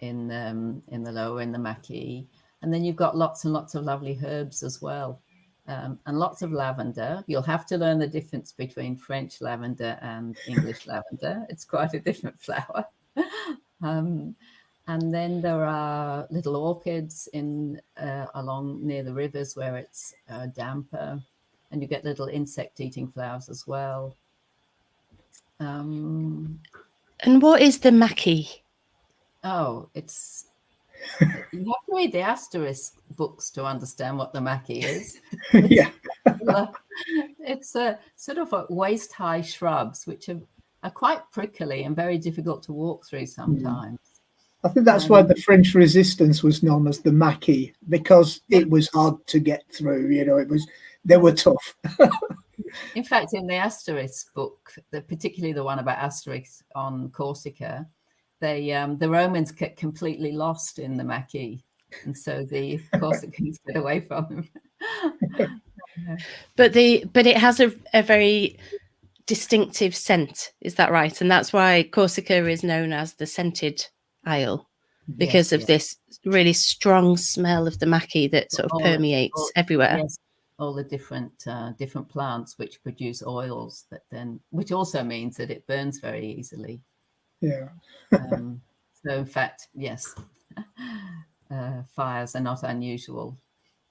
Speaker 3: in the lower, in the maquis, and then you've got lots and lots of lovely herbs as well, and lots of lavender. You'll have to learn the difference between French lavender and English lavender. It's quite a different flower. And then there are little orchids along near the rivers where it's damper, and you get little insect-eating flowers as well.
Speaker 1: And what is the maquis?
Speaker 3: Oh, you have to read the asterisk books to understand what the maquis is.
Speaker 2: Yeah.
Speaker 3: It's a sort of waist-high shrubs, which are quite prickly and very difficult to walk through sometimes.
Speaker 2: I think that's why the French Resistance was known as the maquis, because it was hard to get through. They were tough.
Speaker 3: In fact, in the Asterix book, particularly the one about Asterix on Corsica, the Romans get completely lost in the maquis, and so the Corsicans get away from them.
Speaker 1: But it has a very distinctive scent, is that right? And that's why Corsica is known as the scented aisle because of this really strong smell of the maqui that sort of permeates everywhere.
Speaker 3: Yes, all the different plants which produce oils that then, which also means that it burns very easily.
Speaker 2: Yeah.
Speaker 3: So in fact, yes, fires are not unusual.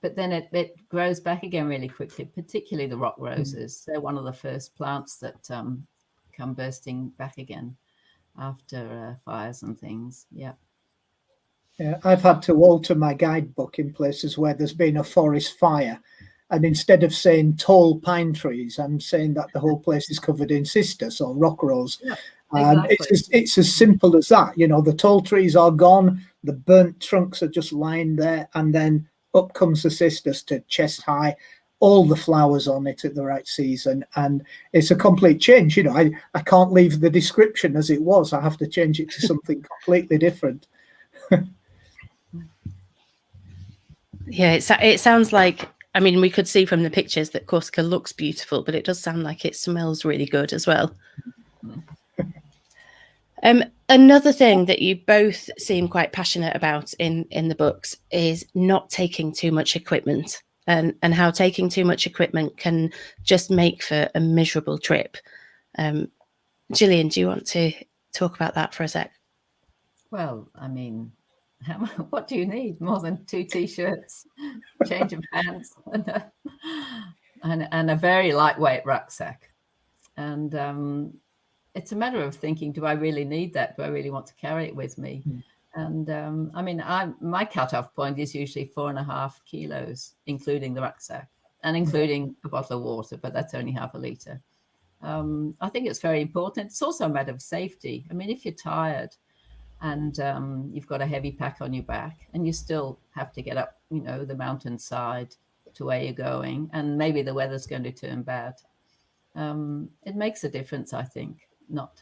Speaker 3: But then it grows back again really quickly, particularly the rock roses. They're one of the first plants that come bursting back again after fires and things. Yeah.
Speaker 2: Yeah, I've had to alter my guidebook in places where there's been a forest fire. And instead of saying tall pine trees, I'm saying that the whole place is covered in cistus or rock rose.
Speaker 3: Yeah, exactly.
Speaker 2: It's as simple as that. You know, the tall trees are gone, the burnt trunks are just lying there, and then up comes the cistus to chest high, all the flowers on it at the right season. And it's a complete change. You know, I can't leave the description as it was. I have to change it to something completely different.
Speaker 1: Yeah, it sounds like, I mean, we could see from the pictures that Corsica looks beautiful, but it does sound like it smells really good as well. Another thing that you both seem quite passionate about in the books is not taking too much equipment, and how taking too much equipment can just make for a miserable trip. Gillian, do you want to talk about that for a sec?
Speaker 3: Well, I mean, what do you need? More than 2 t-shirts, change of pants, and a very lightweight rucksack. And it's a matter of thinking, do I really need that? Do I really want to carry it with me? And I mean, my cutoff point is usually 4.5 kilos, including the rucksack and including a bottle of water, but that's only half a litre. I think it's very important. It's also a matter of safety. I mean, if you're tired and you've got a heavy pack on your back and you still have to get up, you know, the mountainside to where you're going, and maybe the weather's going to turn bad, it makes a difference, I think, not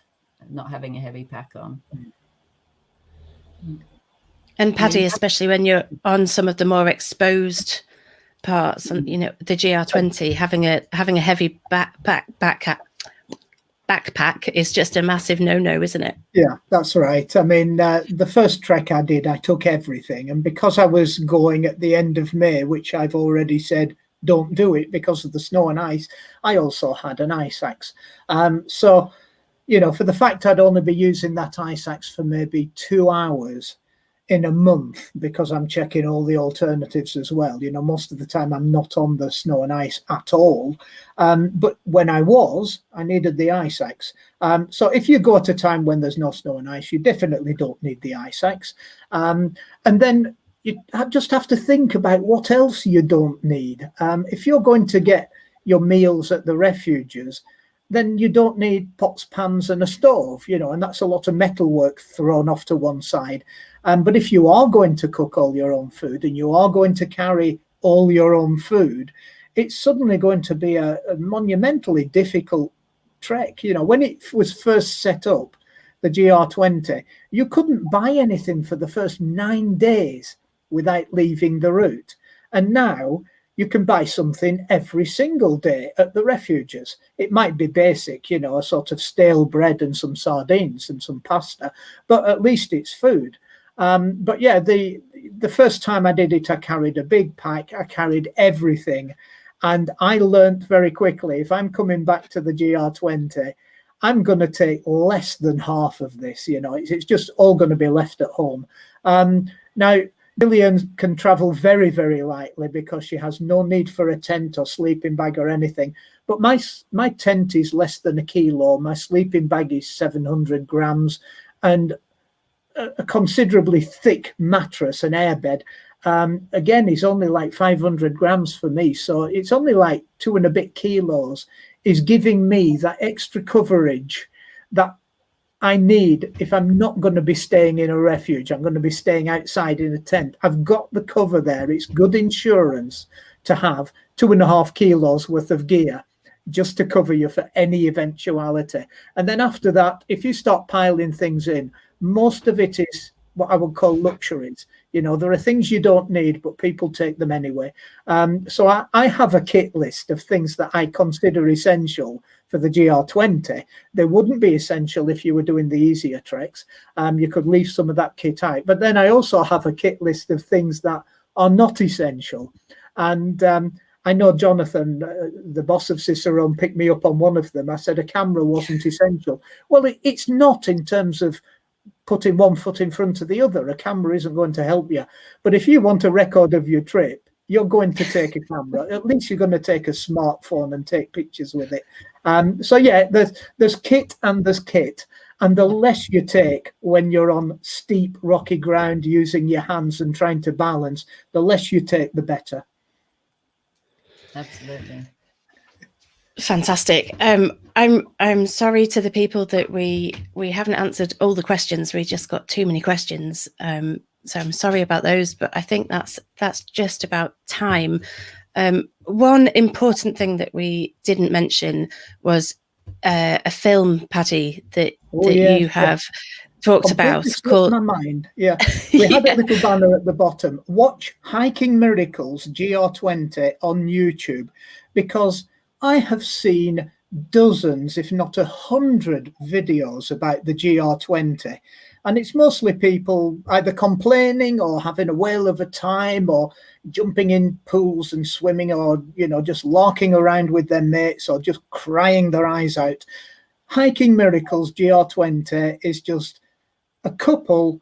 Speaker 3: having a heavy pack on.
Speaker 1: And Paddy, especially when you're on some of the more exposed parts, and you know, the GR20, having a heavy backpack is just a massive no-no, isn't it?
Speaker 2: Yeah, that's right. I mean, the first trek I did, I took everything, and because I was going at the end of May, which I've already said don't do it because of the snow and ice, I also had an ice axe. So, you know, for the fact I'd only be using that ice axe for maybe 2 hours in a month, because I'm checking all the alternatives as well. You know, most of the time I'm not on the snow and ice at all. But when I was, I needed the ice axe. So if you go at a time when there's no snow and ice, you definitely don't need the ice axe. And then you just have to think about what else you don't need. If you're going to get your meals at the refuges, then you don't need pots, pans and a stove, you know, and that's a lot of metalwork thrown off to one side. But if you are going to cook all your own food and you are going to carry all your own food, it's suddenly going to be a monumentally difficult trek. You know, when it was first set up, the GR20, you couldn't buy anything for the first 9 days without leaving the route. And now you can buy something every single day at the refuges. It might be basic, you know, a sort of stale bread and some sardines and some pasta, but at least it's food. But yeah, the first time I did it, I carried a big pack. I carried everything. And I learned very quickly, if I'm coming back to the GR20, I'm going to take less than half of this. You know, it's just all going to be left at home. Now, Gillian can travel very, very lightly because she has no need for a tent or sleeping bag or anything. But my tent is less than 1 kilo. My sleeping bag is 700 grams, and a considerably thick mattress and airbed, again, is only like 500 grams for me. So it's only like 2 and a bit kilos is giving me that extra coverage that I need if I'm not going to be staying in a refuge. I'm going to be staying outside in a tent. I've got the cover there. It's good insurance to have 2.5 kilos worth of gear just to cover you for any eventuality. And then after that, if you start piling things in, most of it is what I would call luxuries. You know, there are things you don't need, but people take them anyway. So I have a kit list of things that I consider essential for the GR20. They wouldn't be essential if you were doing the easier treks. You could leave some of that kit out. But then I also have a kit list of things that are not essential. And I know Jonathan, the boss of Cicerone, picked me up on one of them. I said a camera wasn't essential. Well, it's not in terms of putting one foot in front of the other. A camera isn't going to help you. But if you want a record of your trip, you're going to take a camera. At least you're going to take a smartphone and take pictures with it. So yeah, there's kit and there's kit. And the less you take when you're on steep, rocky ground using your hands and trying to balance, the less you take, the better.
Speaker 3: Absolutely.
Speaker 1: Fantastic. I'm sorry to the people that we haven't answered all the questions. We just got too many questions. So I'm sorry about those, but I think that's just about time. One important thing that we didn't mention was a film, Paddy, that you have talked about
Speaker 2: called my mind. Yeah, we had a little banner at the bottom. Watch Hiking Miracles GR20 on YouTube, because I have seen dozens, if not 100 videos about the GR20. And it's mostly people either complaining or having a whale of a time or jumping in pools and swimming, or, you know, just larking around with their mates or just crying their eyes out. Hiking Miracles GR20 is just a couple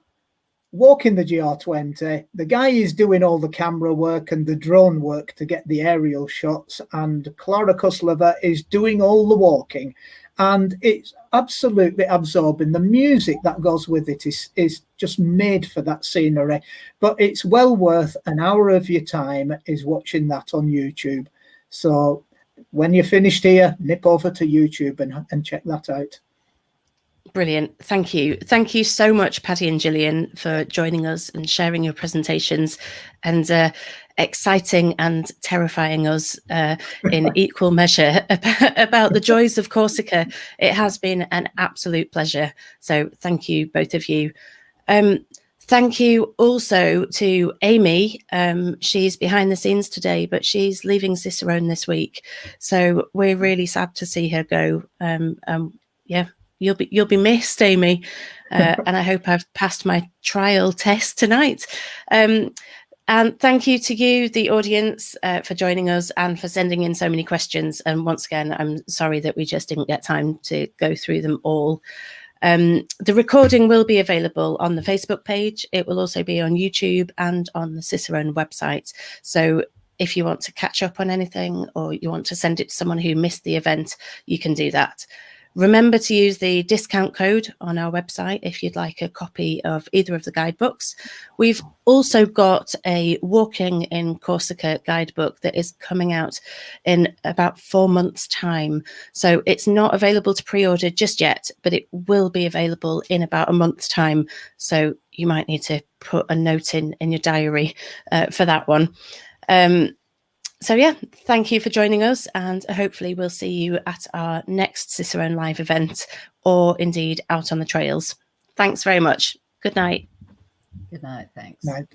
Speaker 2: walking the GR20. The guy is doing all the camera work and the drone work to get the aerial shots, and Clara Kuslova is doing all the walking. And it's absolutely absorbing. The music that goes with it is just made for that scenery. But it's well worth an hour of your time is watching that on YouTube. So when you're finished here, nip over to YouTube and check that out.
Speaker 1: Brilliant. Thank you. Thank you so much, Paddy and Gillian, for joining us and sharing your presentations and exciting and terrifying us in equal measure about the joys of Corsica. It has been an absolute pleasure. So thank you, both of you. Thank you also to Amy. She's behind the scenes today, but she's leaving Cicerone this week. So we're really sad to see her go. Yeah. You'll be missed, Amy, and I hope I've passed my trial test tonight. And thank you to you, the audience, for joining us and for sending in so many questions. And once again, I'm sorry that we just didn't get time to go through them all. The recording will be available on the Facebook page. It will also be on YouTube and on the Cicerone website. So if you want to catch up on anything or you want to send it to someone who missed the event, you can do that. Remember to use the discount code on our website if you'd like a copy of either of the guidebooks. We've also got a Walking in Corsica guidebook that is coming out in about 4 months' time. So it's not available to pre-order just yet, but it will be available in about a month's time. So you might need to put a note in your diary for that one. So yeah, thank you for joining us, and hopefully we'll see you at our next Cicerone Live event, or indeed out on the trails. Thanks very much. Good night.
Speaker 3: Good night. Thanks.
Speaker 2: Night.